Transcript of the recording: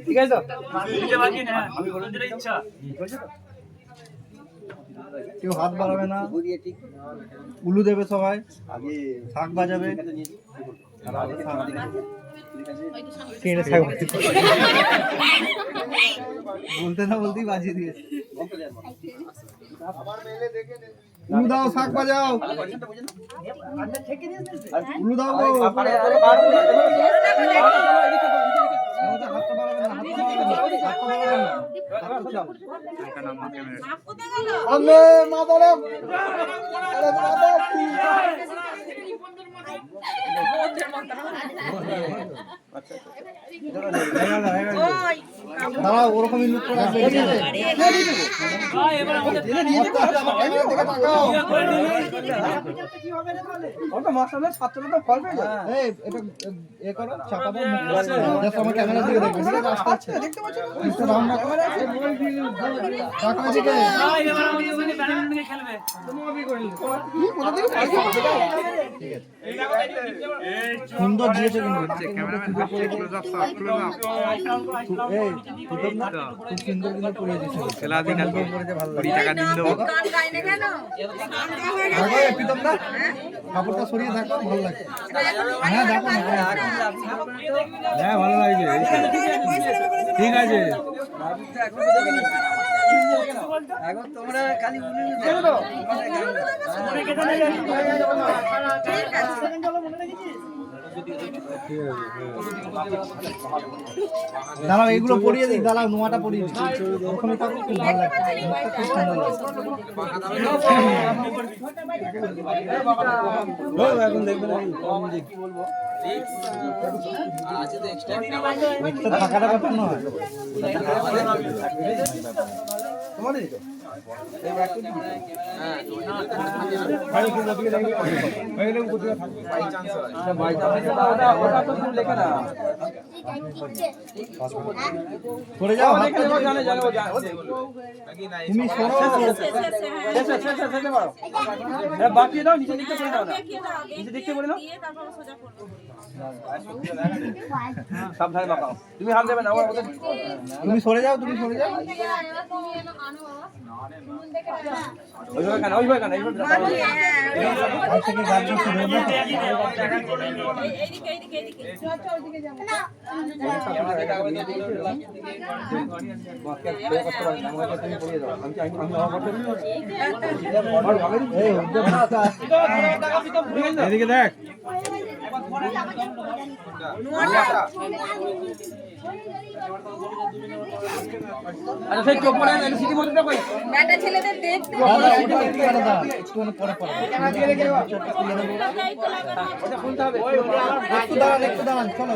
ঠিক আছে তো কেউ হাত বাড়াবে না, উলু দেবে সবাই, শাক বাজাবে, বলতে না বলতেই বাজিয়ে দিয়েছে। উলু দাও, শাক বাজাও, উলু দাও। দাঁড়াও, ওরকমই লুক করে রাখবে। সুন্দর দিয়েছে কিন্তু খুব সুন্দর কিন্তু পড়ে দিয়েছে। কাপড়টা সরিয়ে থাকো, ভালো লাগছে। হ্যাঁ দেখো, হ্যাঁ ভালো লাগছে, ঠিক আছে। তোমরা খালি দাঁড়াও, এগুলো পরিয়ে দিই, দাঁড়াও নোয়াটা পরিয়ে দিই। ওখানে থাকো, খুব ভালো লাগছে, খুব সুন্দর লাগছে। এখন দেখবেন থাকাটা ব্যাপার নয়, তোমাদেরই তো করে যাও, তুমি বাকি দাও, নিচে দিকতে করে দাও, নিচে দিকতে করে দাও, সাবধানে বাঁকাও। তুমি হাত দেবে না, তুমি সরে যাও, তুমি সরে যাও। ওইভাবে কেন, ওইভাবে কেন, এইভাবে এদিকে দেখ। আচ্ছা সেই চোখ পড়ে সিটি মধ্যে কই ব্যাটা ছেলেদের দেখতে একটু পরে পরে ওটা খুলতে হবে। একটু দাঁড়ান, একটু দাঁড়ান, চলো।